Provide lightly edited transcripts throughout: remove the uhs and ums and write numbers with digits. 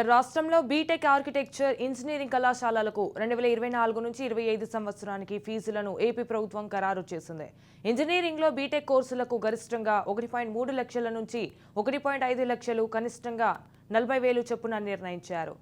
రాష్ట్రంలో BTech architecture engineering కళాశాలలకు 2024 నుంచి 25 సంవత్సరానికి ఫీజులను ఏపీ ప్రభుత్వం ఖరారు చేసింది. ఇంజనీరింగ్లో బీటెక్ కోర్సులకు గరిష్టంగా 1.3 లక్షల నుంచి 1.5 లక్షలు, కనిష్టంగా 40,000 చొప్పున నిర్ణయించారు.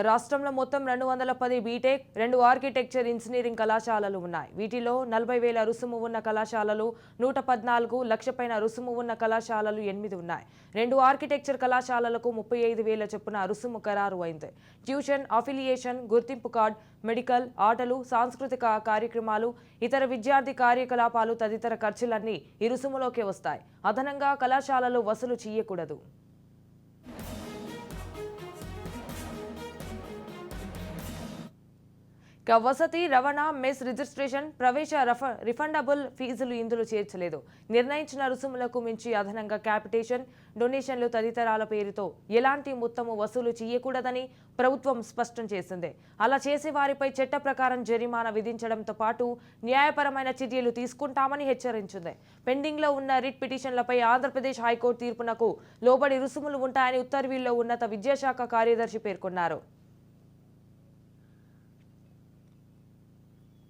రాష్ట్రంలో మొత్తం 210 బీటెక్, 2 ఆర్కిటెక్చర్ ఇంజనీరింగ్ కళాశాలలు ఉన్నాయి. వీటిలో 40,000 రుసుము ఉన్న కళాశాలలు 114, లక్ష పైన రుసుము ఉన్న కళాశాలలు 8 ఉన్నాయి. 2 ఆర్కిటెక్చర్ కళాశాలలకు 35,000 చొప్పున రుసుము ఖరారు అయింది. ట్యూషన్, అఫిలియేషన్, గుర్తింపు కార్డ్, మెడికల్, ఆటలు, సాంస్కృతిక కార్యక్రమాలు, ఇతర విద్యార్థి కార్యకలాపాలు తదితర ఖర్చులన్నీ ఈ రుసుములోకి వస్తాయి. అదనంగా కళాశాలలు వసూలు చేయకూడదు. వసతి, రవాణా, మెస్ రిజిస్ట్రేషన్, ప్రవేశ రిఫండబుల్ ఫీజులు ఇందులో చేర్చలేదు. నిర్ణయించిన రుసుములకు మించి అదనంగా క్యాపిటేషన్, డొనేషన్లు తదితరాల పేరుతో ఎలాంటి మొత్తము వసూలు చేయకూడదని ప్రభుత్వం స్పష్టం చేసింది. అలా చేసే వారిపై చట్ట ప్రకారం జరిమానా విధించడంతో పాటు న్యాయపరమైన చర్యలు తీసుకుంటామని హెచ్చరించింది. పెండింగ్లో ఉన్న రిట్ పిటిషన్లపై ఆంధ్రప్రదేశ్ హైకోర్టు తీర్పునకు లోబడి రుసుములు ఉంటాయని ఉత్తర్వుల్లో ఉన్నత విద్యాశాఖ కార్యదర్శి పేర్కొన్నారు.